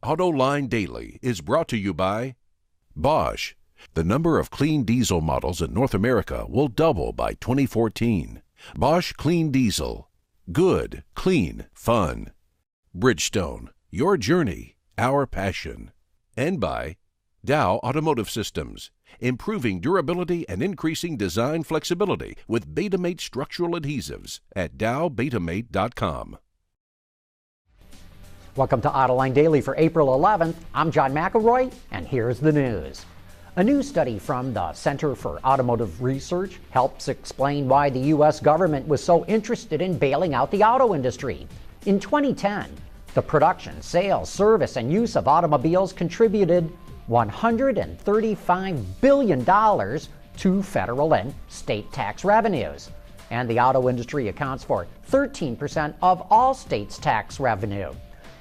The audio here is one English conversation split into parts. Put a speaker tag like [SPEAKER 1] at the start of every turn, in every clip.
[SPEAKER 1] Autoline Daily is brought to you by Bosch. The number of clean diesel models in North America will double by 2014. Bosch Clean Diesel. Good, clean, fun. Bridgestone. Your journey, our passion. And by Dow Automotive Systems. Improving durability and increasing design flexibility with Betamate structural adhesives at dowbetamate.com.
[SPEAKER 2] Welcome to Autoline Daily for April 11th. I'm John McElroy, and here's the news. A new study from the Center for Automotive Research helps explain why the U.S. government was so interested in bailing out the auto industry. In 2010, the production, sales, service, and use of automobiles contributed $135 billion to federal and state tax revenues. And the auto industry accounts for 13% of all states' tax revenue.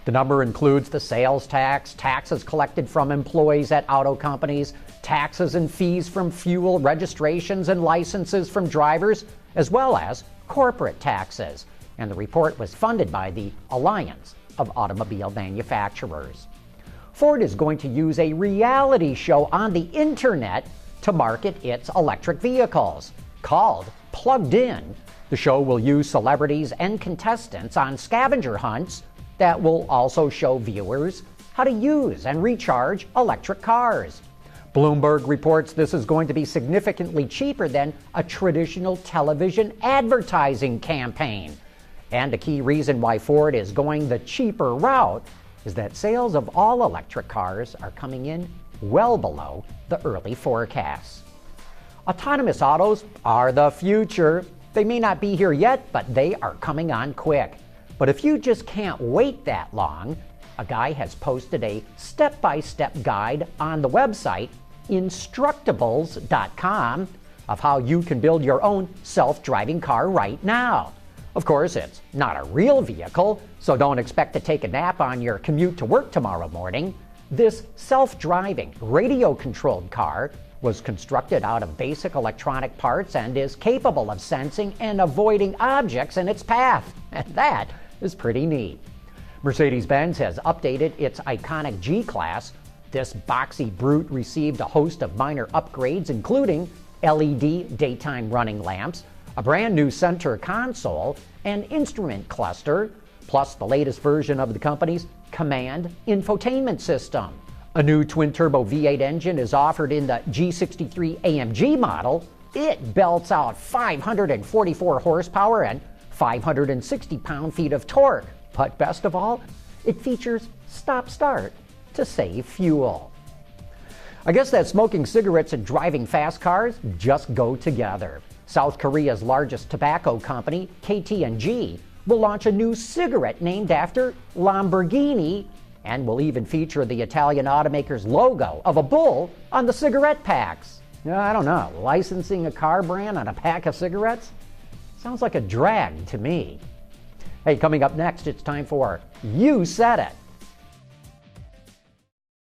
[SPEAKER 2] The number includes the sales tax, taxes collected from employees at auto companies, taxes and fees from fuel, registrations and licenses from drivers, as well as corporate taxes. And the report was funded by the Alliance of Automobile Manufacturers. Ford is going to use a reality show on the internet to market its electric vehicles. Called Plugged In, the show will use celebrities and contestants on scavenger hunts that will also show viewers how to use and recharge electric cars. Bloomberg reports this is going to be significantly cheaper than a traditional television advertising campaign. And a key reason why Ford is going the cheaper route is that sales of all electric cars are coming in well below the early forecasts. Autonomous autos are the future. They may not be here yet, but they are coming on quick. But if you just can't wait that long, a guy has posted a step-by-step guide on the website Instructables.com of how you can build your own self-driving car right now. Of course, it's not a real vehicle, so don't expect to take a nap on your commute to work tomorrow morning. This self-driving, radio-controlled car was constructed out of basic electronic parts and is capable of sensing and avoiding objects in its path. And that is pretty neat. Mercedes-Benz has updated its iconic G-Class. This boxy brute received a host of minor upgrades, including LED daytime running lamps, a brand new center console, and instrument cluster, plus the latest version of the company's Command infotainment system. A new twin-turbo V8 engine is offered in the G63 AMG model. It belts out 544 horsepower and 560 pound-feet of torque. But best of all, it features stop-start to save fuel. I guess that smoking cigarettes and driving fast cars just go together. South Korea's largest tobacco company, KT&G, will launch a new cigarette named after Lamborghini and will even feature the Italian automaker's logo of a bull on the cigarette packs. I don't know, licensing a car brand on a pack of cigarettes? Sounds like a drag to me. Hey, coming up next, it's time for You Said It.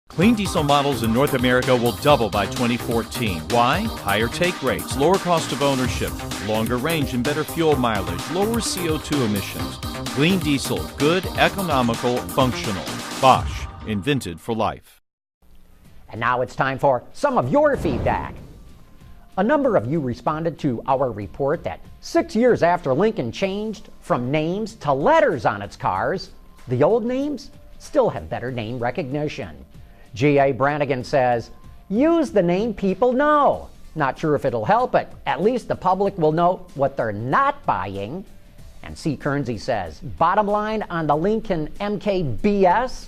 [SPEAKER 3] Clean diesel models in North America will double by 2014. Why? Higher take rates, lower cost of ownership, longer range and better fuel mileage, lower CO2 emissions. Clean diesel, good, economical, functional. Bosch, invented for life.
[SPEAKER 2] And now it's time for some of your feedback. A number of you responded to our report that 6 years after Lincoln changed from names to letters on its cars, the old names still have better name recognition. G.A. Brannigan says, use the name people know. Not sure if it'll help, but at least the public will know what they're not buying. And C. Kernsey says, bottom line on the Lincoln MKBS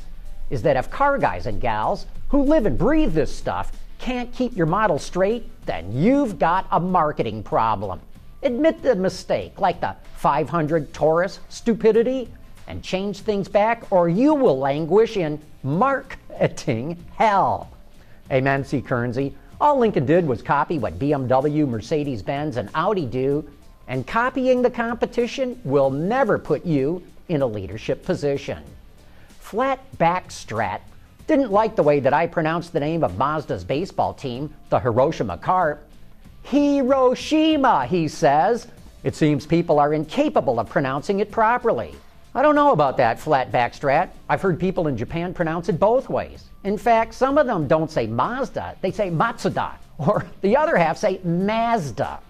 [SPEAKER 2] is that if car guys and gals who live and breathe this stuff can't keep your model straight, then you've got a marketing problem. Admit the mistake, like the 500 Taurus stupidity, and change things back, or you will languish in marketing hell. Amen, C. Kernsey. All Lincoln did was copy what BMW, Mercedes-Benz, and Audi do, and copying the competition will never put you in a leadership position. Flatback Strat didn't like the way that I pronounced the name of Mazda's baseball team, the Hiroshima Carp. Hiroshima, he says. It seems people are incapable of pronouncing it properly. I don't know about that flat backstrat. I've heard people in Japan pronounce it both ways. In fact, some of them don't say Mazda, they say Matsuda, or the other half say Mazda.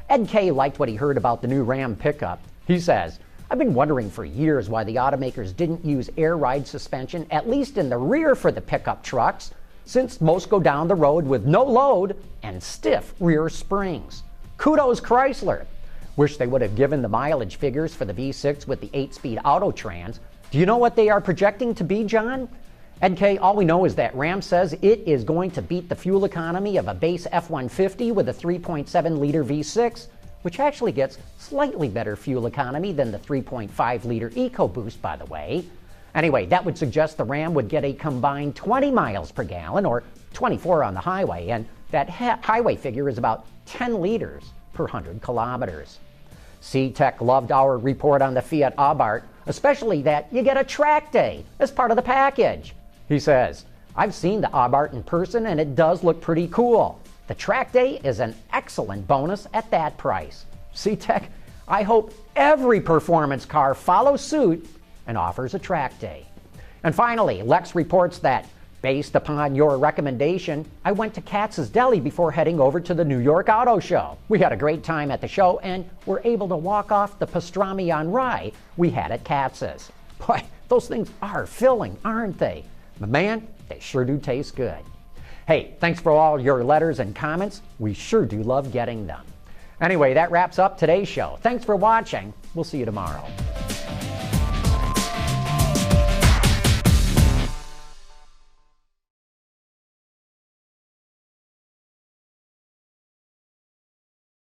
[SPEAKER 2] Ed K. liked what he heard about the new Ram pickup. He says, I've been wondering for years why the automakers didn't use air ride suspension, at least in the rear for the pickup trucks, since most go down the road with no load and stiff rear springs. Kudos Chrysler. Wish they would have given the mileage figures for the V6 with the 8-speed Autotrans. Do you know what they are projecting to be, John? NK, all we know is that Ram says it is going to beat the fuel economy of a base F-150 with a 3.7-liter V6, which actually gets slightly better fuel economy than the 3.5-liter EcoBoost, by the way. Anyway, that would suggest the Ram would get a combined 20 miles per gallon, or 24 on the highway, and that highway figure is about 10 liters per 100 kilometers. C-Tech loved our report on the Fiat Abarth, especially that you get a track day as part of the package. He says, I've seen the Abarth in person and it does look pretty cool. The track day is an excellent bonus at that price. C-Tech, I hope every performance car follows suit and offers a track day. And finally, Lex reports that, based upon your recommendation, I went to Katz's Deli before heading over to the New York Auto Show. We had a great time at the show and were able to walk off the pastrami on rye we had at Katz's. Boy, those things are filling, aren't they? But man, they sure do taste good. Hey, thanks for all your letters and comments. We sure do love getting them. Anyway, that wraps up today's show. Thanks for watching. We'll see you tomorrow.